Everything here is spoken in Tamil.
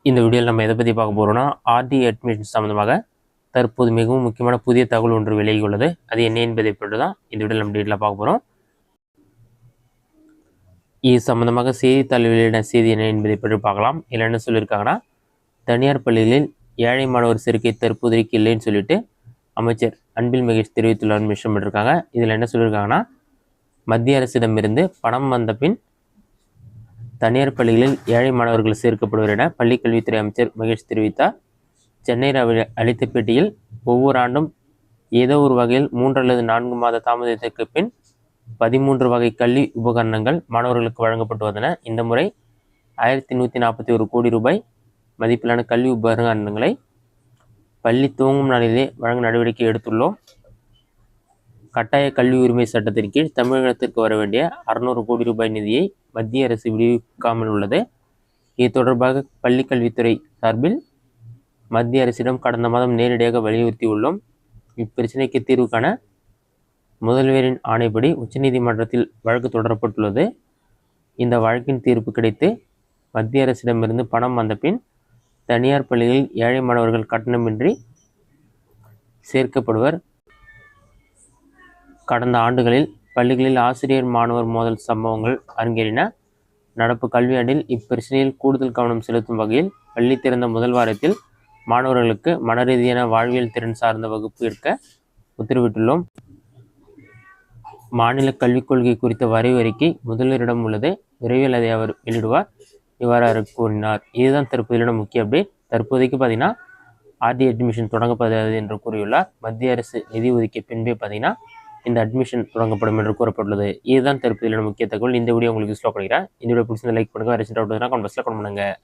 இந்த வீடியோவில் நம்ம எதை பற்றி பார்க்க போகிறோம்னா ஆர்டி அட்மிஷன் சம்மந்தமாக தற்போது மிகவும் முக்கியமான புதிய தகவல் ஒன்று விலகி உள்ளது. அது என்ன என்பதை பற்றி தான் இந்த வீடியோவில் நம்ம டீட்டெயிலாக பார்க்க போகிறோம். இது சம்மந்தமாக செய்தித்தாள் வெளியிட செய்தி என்ன என்பதை பற்றி பார்க்கலாம். இதில் என்ன சொல்லியிருக்காங்கன்னா, தனியார் பள்ளிகளில் ஏழை மாணவர் சேர்க்கை தற்போதைக்கு இல்லைன்னு சொல்லிட்டு அமைச்சர் அன்பில் மகேஷ் தெரிவித்துள்ளார் விஷயம் பண்ணியிருக்காங்க. இதில் என்ன சொல்லியிருக்காங்கன்னா, மத்திய அரசிடமிருந்து பணம் வந்த பின் தனியார் பள்ளிகளில் ஏழை மாணவர்கள் சேர்க்கப்படுவர் என பள்ளிக்கல்வித்துறை அமைச்சர் மகேஷ் தெரிவித்தார். சென்னையில் அவர் அளித்த பேட்டியில், ஒவ்வொரு ஆண்டும் ஏதோ ஒரு வகையில் 3 அல்லது 4 மாத தாமதத்திற்கு பின் 13 வகை கல்வி உபகரணங்கள் மாணவர்களுக்கு வழங்கப்பட்டு வந்தன. இந்த முறை 1141 கோடி ரூபாய் மதிப்பிலான கல்வி உபகரணங்களை பள்ளி துவங்கும் நாளிலே வழங்க நடவடிக்கை எடுத்துள்ளோம். கட்டாய கல்வி உரிமை சட்டத்தின் கீழ் தமிழகத்திற்கு வர வேண்டிய 600 கோடி ரூபாய் நிதியை மத்திய அரசு விடுவிக்காமல் உள்ளது. இது தொடர்பாக பள்ளிக்கல்வித்துறை சார்பில் மத்திய அரசிடம் கடந்த மாதம் நேரடியாக வலியுறுத்தி உள்ளோம். இப்பிரச்சனைக்கு தீர்வு காண முதல்வரின் ஆணைப்படி உச்சநீதிமன்றத்தில் வழக்கு தொடரப்பட்டுள்ளது. இந்த வழக்கின் தீர்ப்பு கிடைத்து மத்திய அரசிடமிருந்து பணம் வந்த பின் தனியார் பள்ளிகளில் ஏழை மாணவர்கள் கட்டணமின்றி சேர்க்கப்படுவர். கடந்த ஆண்டுகளில் பள்ளிகளில் ஆசிரியர் மாணவர் மோதல் சம்பவங்கள் அரங்கேறின. நடப்பு கல்வியாண்டில் இப்பிரச்சனையில் கூடுதல் கவனம் செலுத்தும் வகையில் பள்ளி திறந்த முதல் வாரத்தில் மாணவர்களுக்கு மனரீதியான வாழ்வியல் திறன் சார்ந்த வகுப்பு எடுக்க உத்தரவிட்டுள்ளோம். மாநில கல்விக் கொள்கை குறித்த வரைவு அறிக்கை முதல்வரிடம் உள்ளது. விரைவில் அதை அவர் வெளியிடுவார். இவ்வாறு அவர் கூறினார். இதுதான் தற்போதைய முக்கிய அப்டேட். தற்போதைக்கு பார்த்தீங்கன்னா ஆர்டி அட்மிஷன் தொடங்கப்படாது என்று கூறியுள்ளார். மத்திய அரசு நிதி ஒதுக்கிய பின்பே பார்த்தீங்கன்னா இந்த அட்மிஷன் தொடங்கப்படும் என்று கூறப்பட்டுள்ளது. இதுதான் தற்போதைய முக்கிய தகவல். இந்த வீடியோ உங்களுக்கு யூஸ்ஃபுல்லாக கொடுக்கிறேன். இந்த வீடியோ பிடிச்சிருந்தா லைக் பண்ணுங்கள். வேறு டவுட் கமெண்ட் பாக்ஸில் கமெண்ட் பண்ணுங்கள்.